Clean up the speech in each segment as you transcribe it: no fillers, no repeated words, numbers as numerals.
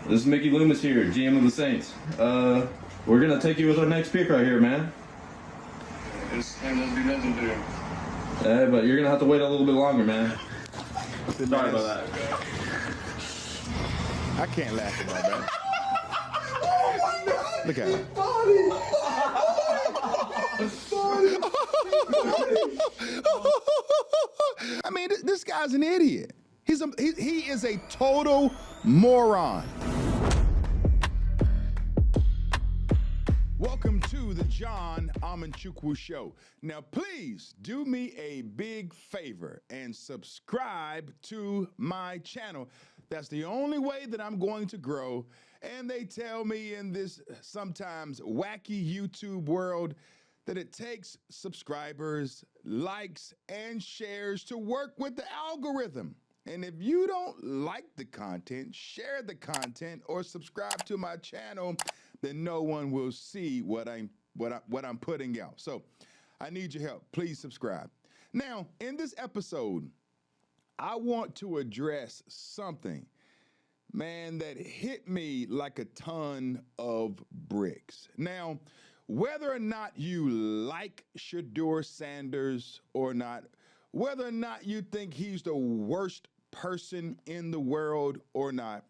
This is Mickey Loomis here, GM of the Saints. We're gonna take you with our next pick right here, man. It's ain't gonna be nothing to him. But you're gonna have to wait a little bit longer, man. Sorry about that. I can't laugh about that. Look at him. I mean, this guy's an idiot. He is a total moron. Welcome to the John Amanchukwu Show. Now, please do me a big favor and subscribe to my channel. That's the only way that I'm going to grow. And they tell me in this sometimes wacky YouTube world that it takes subscribers, likes, and shares to work with the algorithm. And if you don't like the content, share the content, or subscribe to my channel, then no one will see what I'm putting out. So I need your help. Please subscribe. Now, in this episode, I want to address something, man, that hit me like a ton of bricks. Now, whether or not you like Shedeur Sanders or not, whether or not you think he's the worst person in the world or not,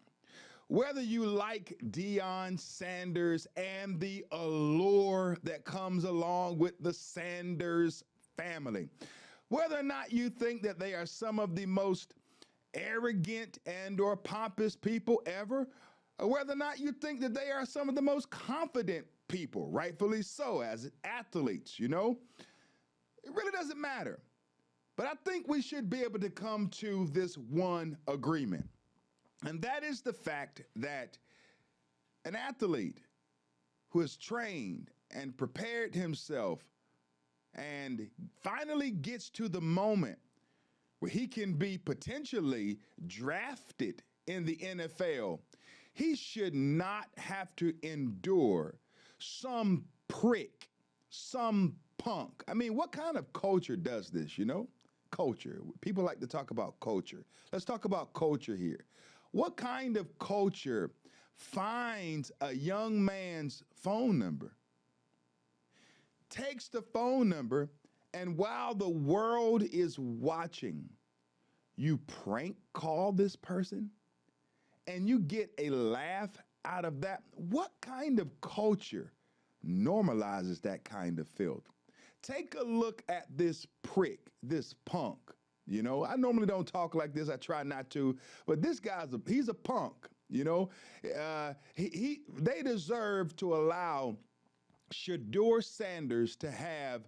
whether you like Deion Sanders and the allure that comes along with the Sanders family, whether or not you think that they are some of the most arrogant and or pompous people ever, or whether or not you think that they are some of the most confident people, rightfully so, as athletes, you know, it really doesn't matter. But I think we should be able to come to this one agreement. And that is the fact that an athlete who has trained and prepared himself and finally gets to the moment where he can be potentially drafted in the NFL, he should not have to endure some prick, some punk. I mean, what kind of culture does this, you know? Culture. People like to talk about culture. Let's talk about culture here. What kind of culture finds a young man's phone number, takes the phone number, and while the world is watching, you prank call this person and you get a laugh out of that? What kind of culture normalizes that kind of filth? Take a look at this prick, this punk. You know, I normally don't talk like this. I try not to, but this he's a punk. You know, they deserve to allow Shedeur Sanders to have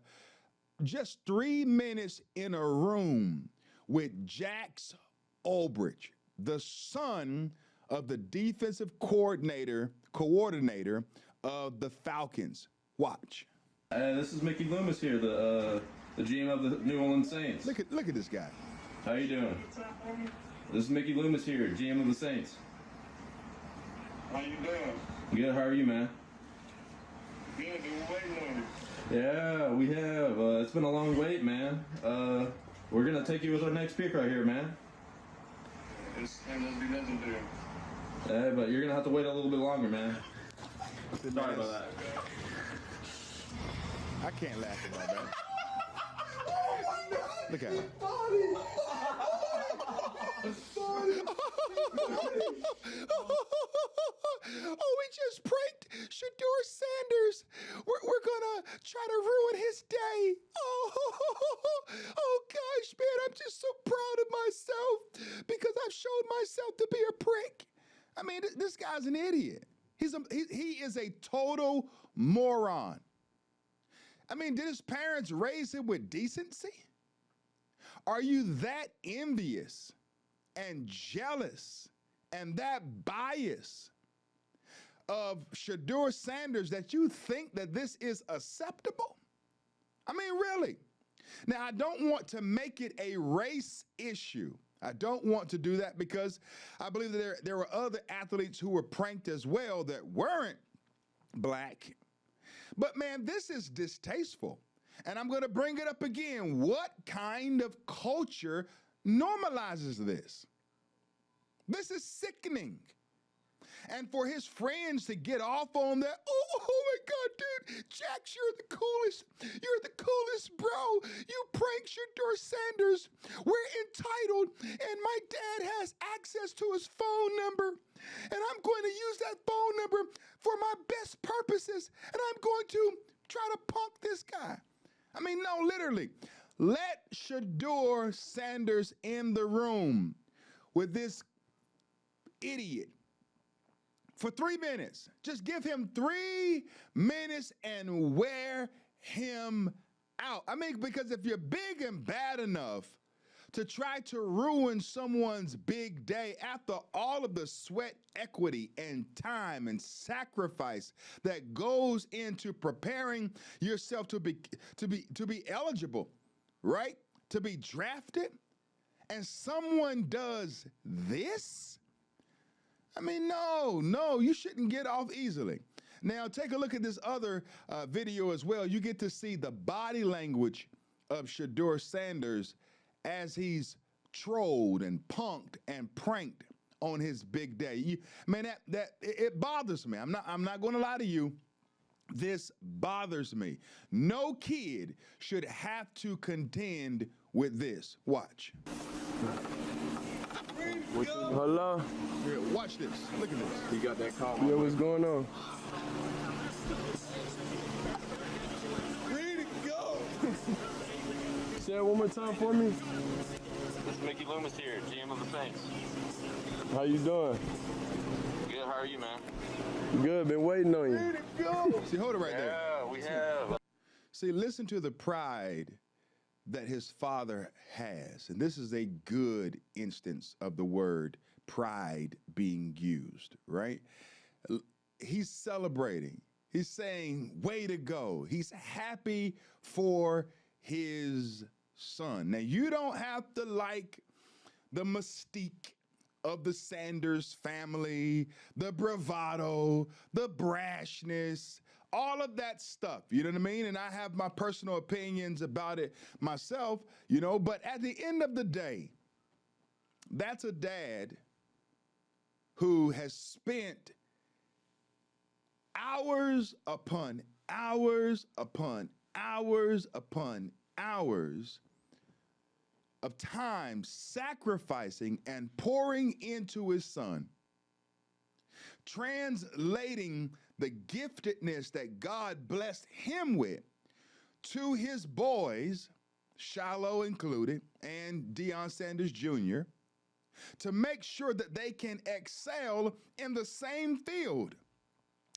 just 3 minutes in a room with Jax Ulbrich, the son of the defensive coordinator of the Falcons. Watch. This is Mickey Loomis here, the GM of the New Orleans Saints. Look at this guy. How you doing? This is Mickey Loomis here, GM of the Saints. How you doing? Good. How are you, man? Good. Been waiting on you. Yeah, we have. It's been a long wait, man. We're gonna take you with our next pick right here, man. It's ain't gonna be nothing to him. But you're gonna have to wait a little bit longer, man. Sorry about that. I can't laugh about that. Look at him. Oh, we just pranked Shedeur Sanders. We're gonna try to ruin his day. Oh gosh, man, I'm just so proud of myself because I've showed myself to be a prick. I mean, this guy's an idiot. He is a total moron. I mean, did his parents raise him with decency? Are you that envious and jealous and that biased of Shedeur Sanders that you think that this is acceptable? I mean, really. Now, I don't want to make it a race issue. I don't want to do that because I believe that there were other athletes who were pranked as well that weren't black. But man, this is distasteful. And I'm going to bring it up again. What kind of culture normalizes this? This is sickening. And for his friends to get off on that, oh my God, dude, Jax, you're the coolest. You're the coolest, bro. You prank Shedeur Sanders. We're entitled, and my dad has access to his phone number, and I'm going to use that phone number for my best purposes, and I'm going to try to punk this guy. I mean, no, literally. Let Shedeur Sanders in the room with this idiot for 3 minutes. Just give him 3 minutes and wear him out. I mean, because if you're big and bad enough to try to ruin someone's big day after all of the sweat, equity, and time and sacrifice that goes into preparing yourself to be eligible, right? To be drafted, and someone does this? I mean, no, you shouldn't get off easily. Now, take a look at this other video as well. You get to see the body language of Shedeur Sanders as he's trolled and punked and pranked on his big day. Man, it bothers me. I'm not going to lie to you. This bothers me. No kid should have to contend with this. Watch. Hello? Here, watch this. Look at this. You got that call? Yeah, what's going on? Ready to go. Say it one more time for me. This is Mickey Loomis here, GM of the Saints. How you doing? Good, how are you, man? Good, been waiting on you. Ready to go. See, hold it right there. Yeah, we have. See, listen to the pride that his father has. And this is a good instance of the word pride being used, right? He's celebrating. He's saying, way to go. He's happy for his son. Now, you don't have to like the mystique of the Sanders family, the bravado, the brashness, all of that stuff, you know what I mean? And I have my personal opinions about it myself, you know, but at the end of the day, that's a dad who has spent hours upon hours upon hours upon hours of time sacrificing and pouring into his son, translating the giftedness that God blessed him with to his boys, Shiloh included, and Deion Sanders Jr., to make sure that they can excel in the same field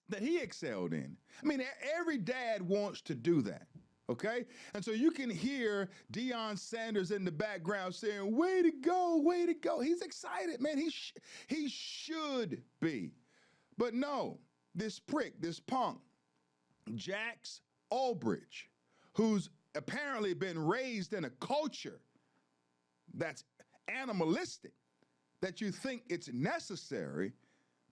that he excelled in. I mean, every dad wants to do that. Okay? And so you can hear Deion Sanders in the background saying, way to go, way to go. He's excited, man. He should be. But no, this prick, this punk, Jax Ulbrich, who's apparently been raised in a culture that's animalistic, that you think it's necessary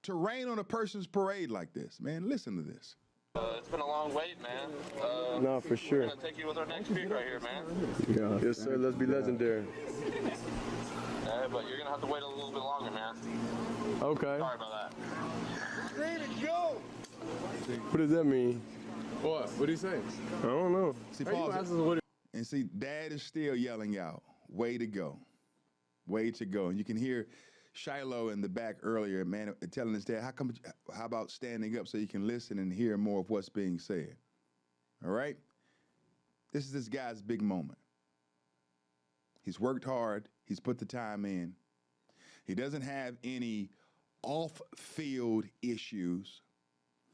to rain on a person's parade like this. Man, listen to this. It's been a long wait, man. No, for sure. We're going to take you with our next pick right here, man. Yeah. Yes, sir. Let's be legendary. But you're going to have to wait a little bit longer, man. Okay. Sorry about that. Ready to go. What does that mean? What? What do you say? I don't know. See, pause it. And see, Dad is still yelling out, way to go. Way to go. And you can hear Shiloh in the back earlier, man, telling his dad, how about standing up so you can listen and hear more of what's being said? All right? This is this guy's big moment. He's worked hard. He's put the time in. He doesn't have any off-field issues.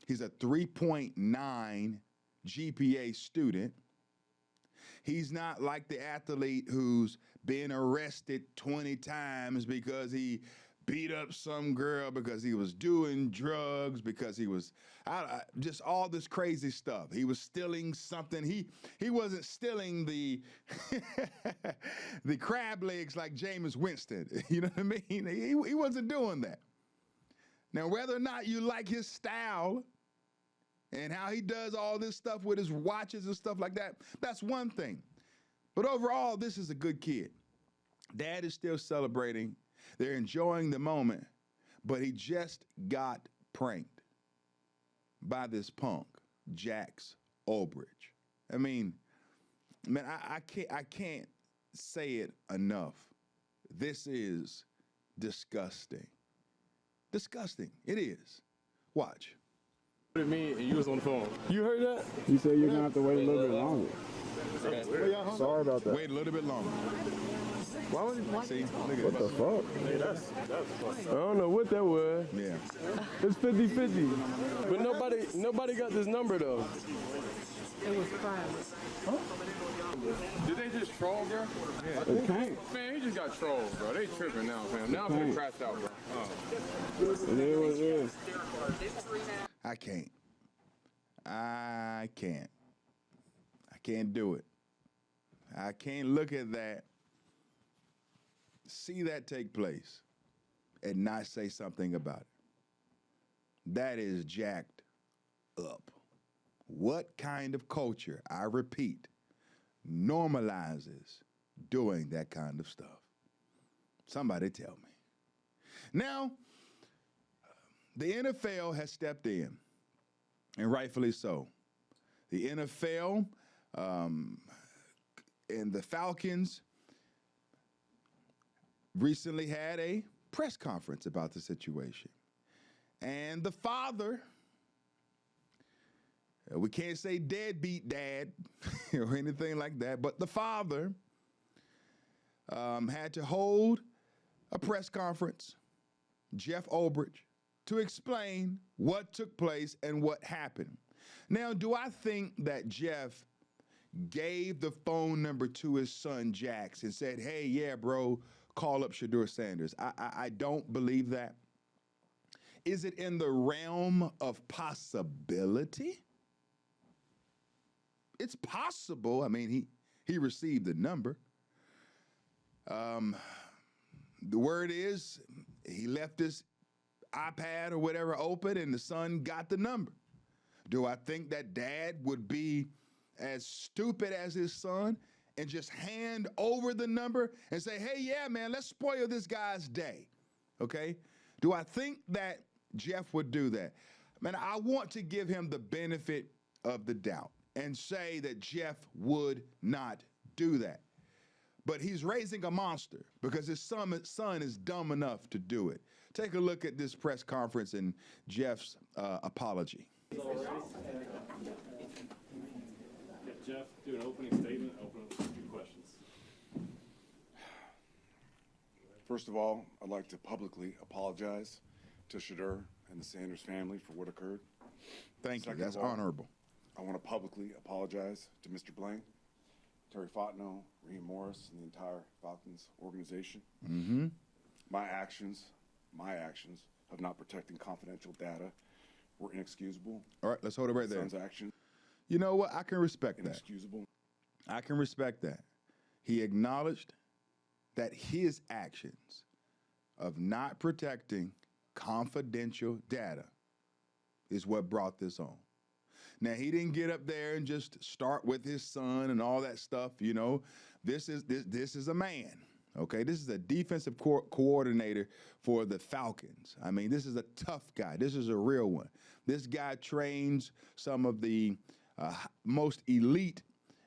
He's a 3.9 GPA student. He's not like the athlete who's been arrested 20 times because he beat up some girl, because he was doing drugs, because he was just all this crazy stuff. He was stealing something. He wasn't stealing the the crab legs like Jameis Winston. You know what I mean? He wasn't doing that. Now, whether or not you like his style and how he does all this stuff with his watches and stuff like that, that's one thing. But overall, this is a good kid. Dad is still celebrating. They're enjoying the moment, but he just got pranked by this punk, Jax Ulbrich. I mean, man, I can't say it enough. This is disgusting. Disgusting. It is. Watch. What it mean? And you was on the phone. You heard that? You said you're gonna have to wait a little bit longer. Sorry about that. Wait a little bit longer. Why would he? See, look at What the fuck? Hey, that's I don't know what that was. Yeah. It's 50-50. But nobody got this number though. It was private. Did they just troll, bro? Yeah. It can't. Man, he just got trolled, bro. They tripping now, fam. Now I'm finna crash out, bro. It is what it is. I can't. I can't do it. I can't look at that, see that take place, and not say something about it. That is jacked up. What kind of culture, I repeat, normalizes doing that kind of stuff? Somebody tell me. Now, the NFL has stepped in, and rightfully so. The NFL and the Falcons recently had a press conference about the situation. And the father, we can't say deadbeat dad or anything like that, but the father had to hold a press conference, Jeff Ulbrich, to explain what took place and what happened. Now, do I think that Jeff gave the phone number to his son, Jax, and said, hey, yeah, bro, call up Shedeur Sanders? I don't believe that. Is it in the realm of possibility? It's possible. I mean, he received the number. The word is he left his iPad or whatever open and the son got the number. Do I think that dad would be as stupid as his son and just hand over the number and say, hey, yeah, man, let's spoil this guy's day, okay? Do I think that Jeff would do that? Man, I want to give him the benefit of the doubt and say that Jeff would not do that. But he's raising a monster because his son is dumb enough to do it. Take a look at this press conference and Jeff's apology. Jeff, do an opening statement, open up with a few questions. First of all, I'd like to publicly apologize to Shedeur and the Sanders family for what occurred. Thank you. Second That's of all, honorable. I want to publicly apologize to Mr. Blaine, Terry Fontenot, Raheem Morris, and the entire Falcons organization. Mm-hmm. My actions of not protecting confidential data were inexcusable. All right, let's hold it right there. Son's actions, You know what? I can respect that. inexcusable. I can respect that. He acknowledged that his actions of not protecting confidential data is what brought this on. Now, he didn't get up there and just start with his son and all that stuff, you know. This is a man, okay? This is a defensive coordinator for the Falcons. I mean, this is a tough guy. This is a real one. This guy trains some of the most elite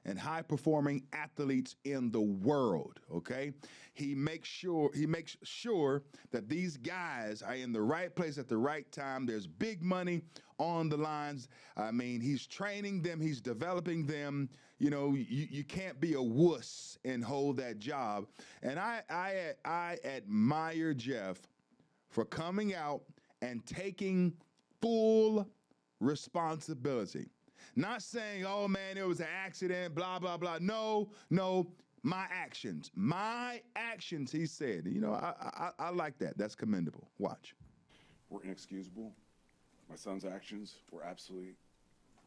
and high-performing athletes in the world, okay? He makes sure that these guys are in the right place at the right time. There's big money on the lines. I mean, he's training them, he's developing them. You know, you can't be a wuss and hold that job. And I admire Jeff for coming out and taking full responsibility. Not saying, oh, man, it was an accident, blah, blah, blah. No, my actions, he said. You know, I like that. That's commendable. Watch. Were inexcusable. My son's actions were absolutely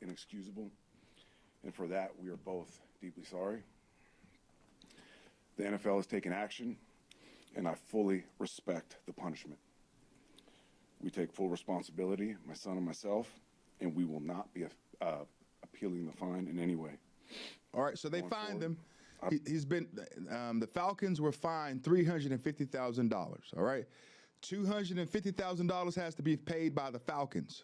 inexcusable. And for that, we are both deeply sorry. The NFL has taken action, and I fully respect the punishment. We take full responsibility, my son and myself, and we will not be appealing the fine in any way. All right, so they Going fined forward, him. He's been, the Falcons were fined $350,000, all right? $250,000 has to be paid by the Falcons.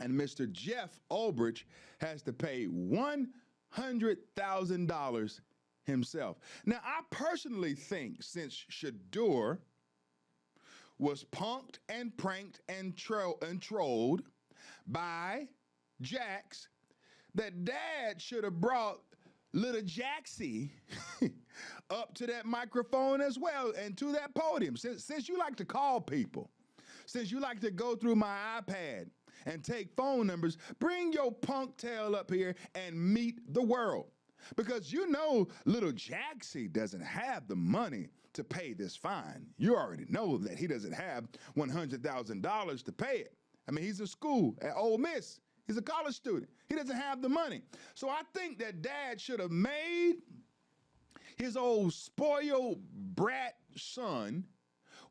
And Mr. Jeff Ulbrich has to pay $100,000 himself. Now, I personally think since Shedeur was punked and pranked and trolled by Jax, that Dad should have brought little Jaxie up to that microphone as well and to that podium. Since you like to call people, since you like to go through my iPad and take phone numbers, bring your punk tail up here and meet the world. Because you know little Jaxie doesn't have the money to pay this fine. You already know that he doesn't have $100,000 to pay it. I mean, he's in school at Ole Miss. He's a college student. He doesn't have the money. So I think that Dad should have made his old spoiled brat son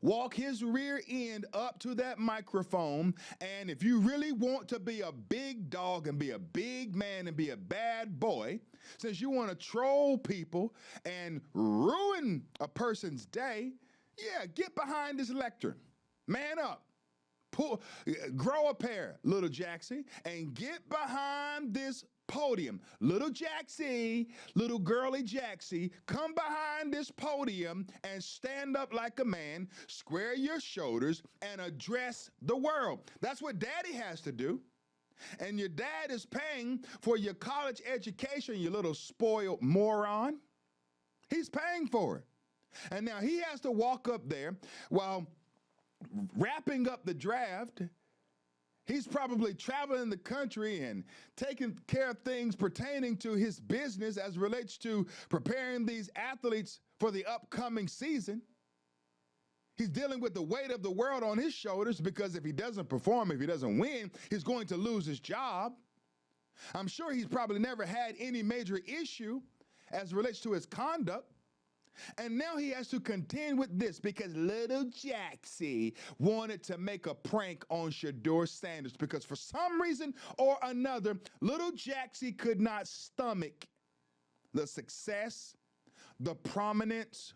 walk his rear end up to that microphone. And if you really want to be a big dog and be a big man and be a bad boy, since you want to troll people and ruin a person's day, yeah, get behind this lectern. Man up. Grow a pair, little Jaxie, and get behind this podium. Little Jaxie, little girly Jaxie, come behind this podium and stand up like a man, square your shoulders, and address the world. That's what Daddy has to do. And your dad is paying for your college education, you little spoiled moron. He's paying for it. And now he has to walk up there while wrapping up the draft. He's probably traveling the country and taking care of things pertaining to his business as relates to preparing these athletes for the upcoming season. He's dealing with the weight of the world on his shoulders because if he doesn't perform, if he doesn't win, he's going to lose his job. I'm sure he's probably never had any major issue as relates to his conduct. And now he has to contend with this because little Jaxie wanted to make a prank on Shedeur Sanders because for some reason or another, little Jaxie could not stomach the success, the prominence,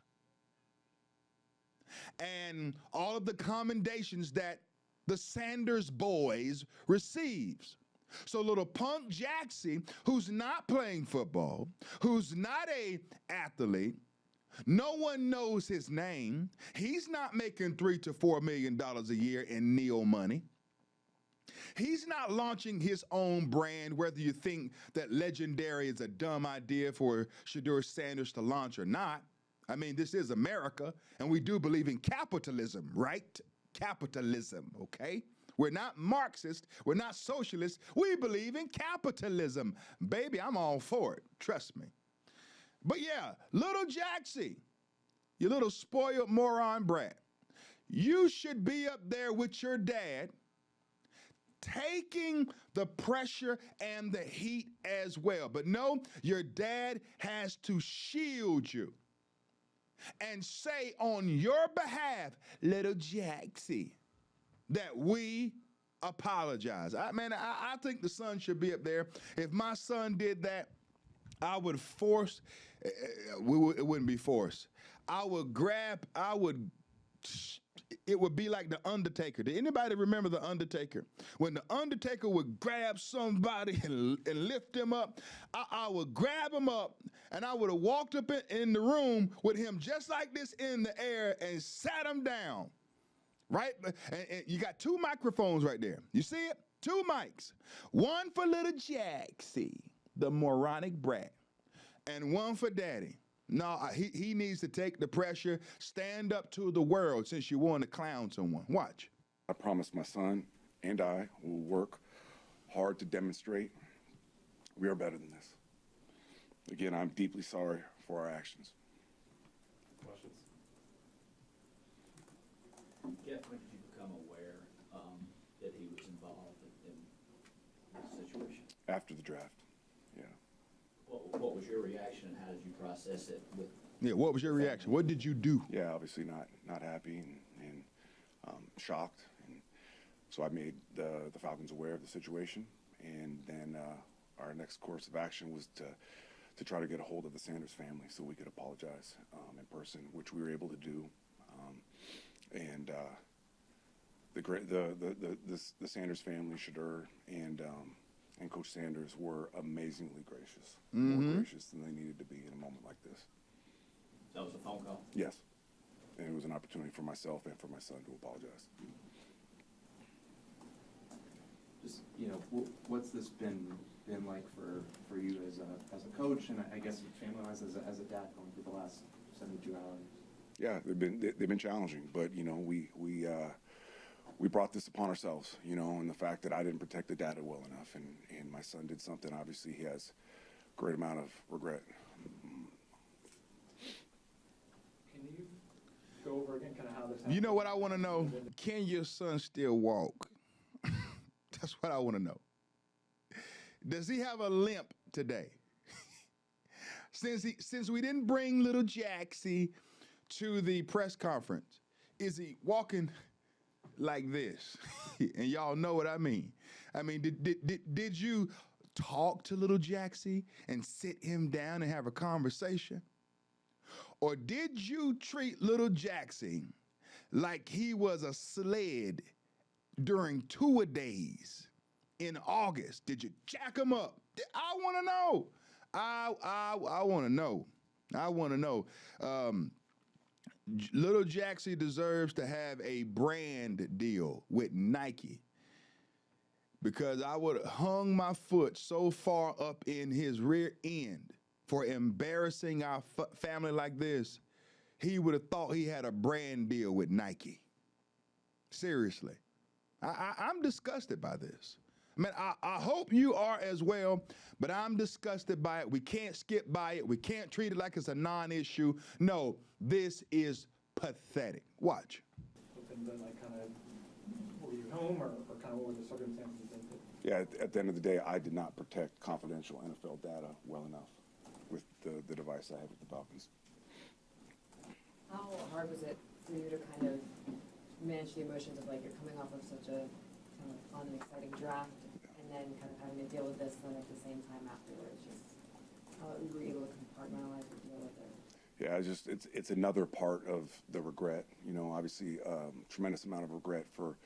and all of the commendations that the Sanders boys receives. So little punk Jaxie, who's not playing football, who's not an athlete, no one knows his name. He's not making $3 to $4 million a year in Neo money. He's not launching his own brand, whether you think that legendary is a dumb idea for Shedeur Sanders to launch or not. I mean, this is America, and we do believe in capitalism, right? Capitalism, okay? We're not Marxist. We're not socialist. We believe in capitalism. Baby, I'm all for it. Trust me. But yeah, little Jaxie, you little spoiled moron brat, you should be up there with your dad taking the pressure and the heat as well. But no, your dad has to shield you and say on your behalf, little Jaxie, that we apologize. I think the son should be up there. If my son did that, I would force, it wouldn't be forced. It would be like The Undertaker. Did anybody remember The Undertaker? When The Undertaker would grab somebody and lift him up, I would grab him up and I would have walked up in the room with him just like this in the air and sat him down, right? And you got two microphones right there. You see it? Two mics. One for little Jaxie, the moronic brat, and one for Daddy. No, he needs to take the pressure, stand up to the world since you want to clown someone. Watch. I promise my son and I will work hard to demonstrate we are better than this. Again, I'm deeply sorry for our actions. Questions? Jeff, when did you become aware that he was involved in this situation? After the draft, yeah. What was your reaction and how did you process it? What was your reaction? What did you do? Yeah, obviously not happy and shocked. And so I made the Falcons aware of the situation. And then our next course of action was to try to get a hold of the Sanders family so we could apologize in person, which we were able to do. the Sanders family, Shedeur and Coach Sanders were amazingly gracious, more gracious than they needed to be in a moment like this. That was a phone call? Yes. And it was an opportunity for myself and for my son to apologize. Just, you know, what's this been like for you as a coach, and I guess family-wise as a dad going through the last 72 hours? Yeah, they've been challenging, but you know, we brought this upon ourselves, you know, and the fact that I didn't protect the data well enough, and my son did something. Obviously, he has a great amount of regret. Can you go over again kind of how this happened? You know what I want to know? Can your son still walk? That's what I want to know. Does he have a limp today? Since we didn't bring little Jaxie to the press conference, is he walking like this? And y'all know what I mean. I mean, did you talk to little Jaxie and sit him down and have a conversation? Or did you treat little Jaxie like he was a sled during two-a-days in August? Did you jack him up? I want to know. I want to know. I want to know. Little Jaxie deserves to have a brand deal with Nike, because I would have hung my foot so far up in his rear end for embarrassing our family like this. He would have thought he had a brand deal with Nike. Seriously. I'm disgusted by this. I mean, I hope you are as well, but I'm disgusted by it. We can't skip by it. We can't treat it like it's a non-issue. No, this is pathetic. Watch. And then, like, kind of, were you home, or kind of what were the circumstances? Yeah, at the end of the day, I did not protect confidential NFL data well enough with the device I had with the Falcons. How hard was it for you to kind of manage the emotions of, like, you're coming off of such a kind of fun and exciting draft, and then kind of having to deal with this, and then at the same time afterwards, just how you were able to compartmentalize and deal with it? Yeah, it's another part of the regret. You know, obviously, tremendous amount of regret for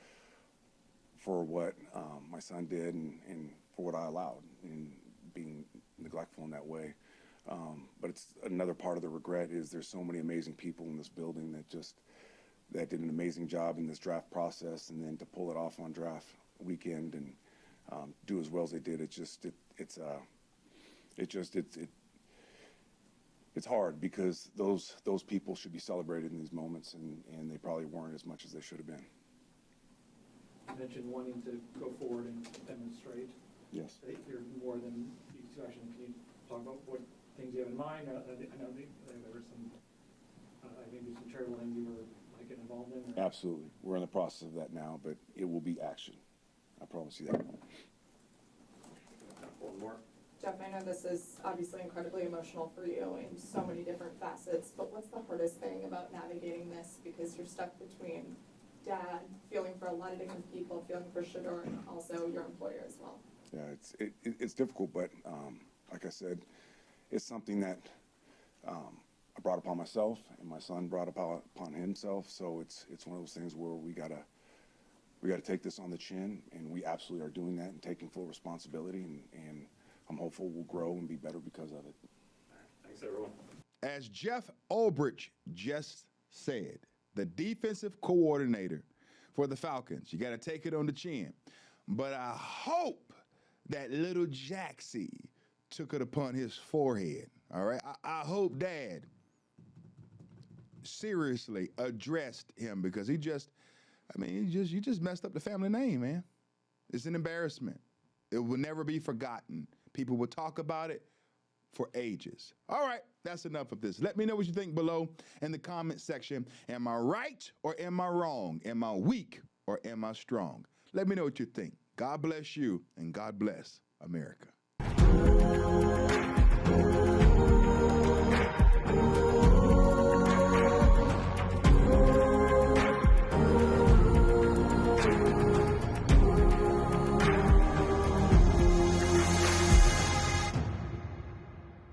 what my son did and for what I allowed in being neglectful in that way. But it's another part of the regret is there's so many amazing people in this building that did an amazing job in this draft process, and then to pull it off on draft weekend and do as well as they did, it's hard, because those people should be celebrated in these moments, and they probably weren't as much as they should have been. You mentioned wanting to go forward and demonstrate. Yes. That you're more than these two actions. Can you talk about what things you have in mind? I know there were some, maybe some charitable things you were getting involved in. Or? Absolutely. We're in the process of that now, but it will be action. I promise you that. One more. Jeff, I know this is obviously incredibly emotional for you in so many different facets, but what's the hardest thing about navigating this? Because you're stuck between dad, feeling for a lot of different people, feeling for Shedeur, and also your employer as well. Yeah, it's difficult, but like I said, it's something that I brought upon myself, and my son brought upon himself. So it's one of those things where we gotta take this on the chin, and we absolutely are doing that and taking full responsibility, and I'm hopeful we'll grow and be better because of it. Thanks, everyone. As Jeff Ulbrich just said, the defensive coordinator for the Falcons, you got to take it on the chin. But I hope that little Jaxie took it upon his forehead, all right? I hope Dad seriously addressed him, because you just messed up the family name, man. It's an embarrassment. It will never be forgotten. People will talk about it for ages. All right, that's enough of this. Let me know what you think below in the comment section. Am I right or am I wrong? Am I weak or am I strong? Let me know what you think. God bless you, and God bless America.